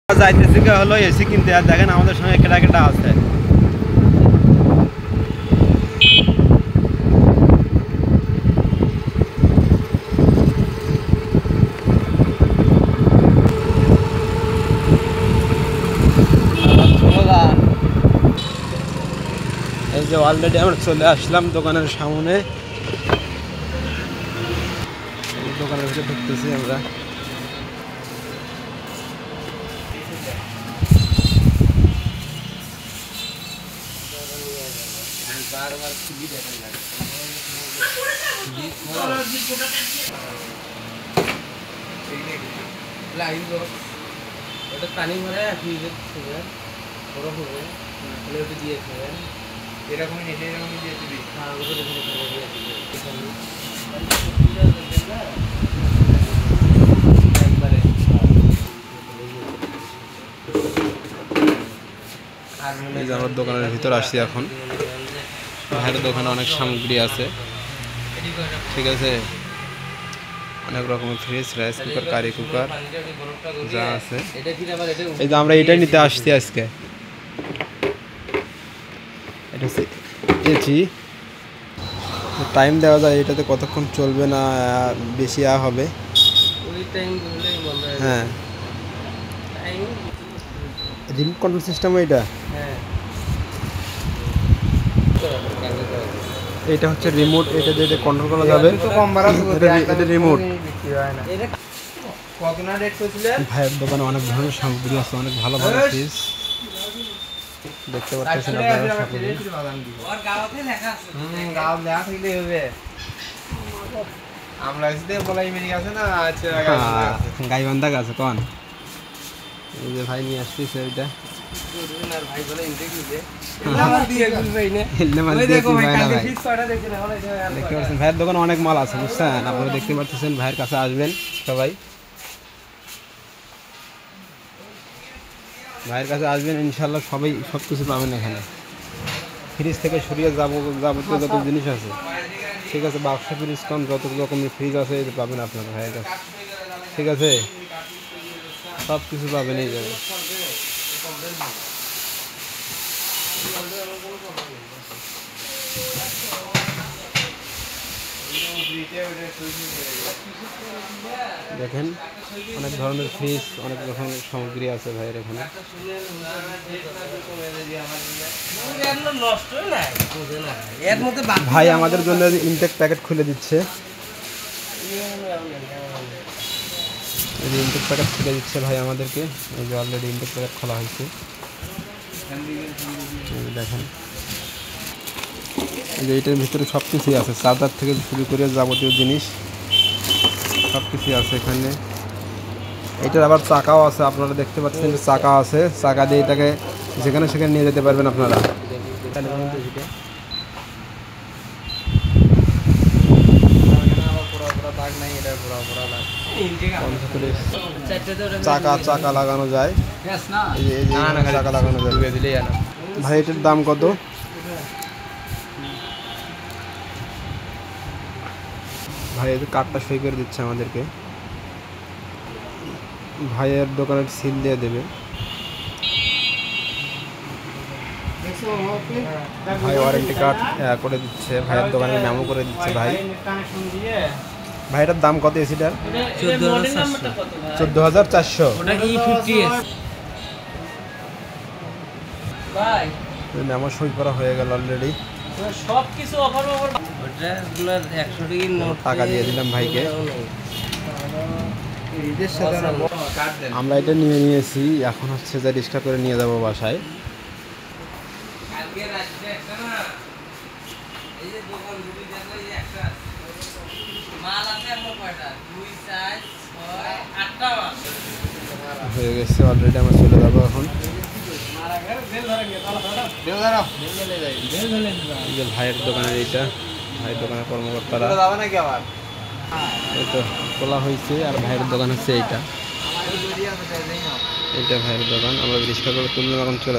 যাইতেছি হলো এসি কিনতে, আর দেখেন আমাদের সঙ্গে কেটা কেটা আছে। এই যে অলরেডি আমরা চলে আসলাম দোকানের সামনে। দোকানের ভিতরে ঢুকতেছি আমরা। পানি ভরে দিয়ে এরকমই নেটে এরকমই দিয়ে দিবি। এই যে আমরা দোকানের ভিতর আসছি এখন। ভাইয়ের দোকানে অনেক সামগ্রী আছে, ঠিক আছে, অনেক রকমের fridge, rice cooker, curry cooker যা আছে। এই যে আমরা এটাই নিতে আসছি আজকে। এটা এসি টাইম দেওয়া যায়, এটাতে কতক্ষণ চলবে না বেশি হবে। হ্যাঁ, রিমোট কন্ট্রোল সিস্টেম এটা। এটা হচ্ছে রিমোট, এটা দিয়ে কন্ট্রোল করা যাবে। এটা রিমোট। ভাইয়ের দোকানে অনেক ধরনের সামগ্রী আছে, অনেক ভালো ভালো ফ্রিজ দেখতে পাচ্ছেন আপনারা সকলে। গাইবান্ধা গাছ কোন এই যে ভাই নিয়ে আসতেছে ওইটা। দেখতে পাচ্ছেন ভাইয়ের দোকানে অনেক মাল আছে, বুঝছেন? আপনারা দেখতে পাচ্ছেন, ভাইয়ের কাছে আসবেন সবাই, ভাইয়ের কাছে আসবেন, ইনশাল্লাহ সবাই সব কিছু পাবেন এখানে। ফ্রিজ থেকে সরিয়ে যাবতীয় যত জিনিস আছে, ঠিক আছে, বাক্স ফ্রিজ কম যত রকমের ফ্রিজ আছে এই পাবেন আপনার ভাইয়ের কাছে, ঠিক আছে, সব কিছু পাবেন এই জায়গায়। দেখেন অনেক ধরনের ফ্রিজ, অনেক রকমের সামগ্রী আছে ভাইয়ের এখানে। ভাই আমাদের জন্য ইনটেক প্যাকেট খুলে দিচ্ছে, ইনটেক প্যাকেট খুলে দিচ্ছে ভাই আমাদেরকে। এই যে অলরেডি ইনটেক প্যাকেট খোলা হয়েছে, দেখেন। এই যে এটার ভিতরে সব কিছুই আছে, চার্জার থেকে শুরু করে যাবতীয় জিনিস সব কিছুই আছে এখানে। এটার আবার চাকাও আছে, আপনারা দেখতে পাচ্ছেন চাকা আছে, চাকা দিয়ে এটাকে যেখানে সেখানে নিয়ে যেতে পারবেন আপনারা। চাকা লাগানো যায়, চাকা লাগানো যায়। ভাই এটার দাম কত? ভাই এই কার্ডটা সই করে দিচ্ছে আমাদেরকে, ভাইয়ের দোকানের সিল দিয়ে দেবে। ভাই ওয়ারেন্টি কার্ড করে দিচ্ছে, ভাইয়ের দোকানের মেমো করে দিচ্ছে। ভাইটার দাম কত এসিটার? 14,400। মেমো সই করা হয়ে গেল অলরেডি। সবকিছু অফার টাকা দিয়ে দিলাম ভাইকে। আমরা এটা নিয়ে নিয়েছি, এখন হচ্ছে যে রিক্সা করে নিয়ে যাবো বাসায়। হয়ে গেছে অলরেডি, আমরা চলে যাবো এখন। ভাইয়ের দোকানের এইটা, ভাইয়ের দোকানের কর্মকর্তারা এই তো খোলা হয়েছে, আর ভাইয়ের দোকান হচ্ছে এইটা, এইটা ভাইয়ের দোকান। আমরা রিক্সা করে তুললাম, এখন চলে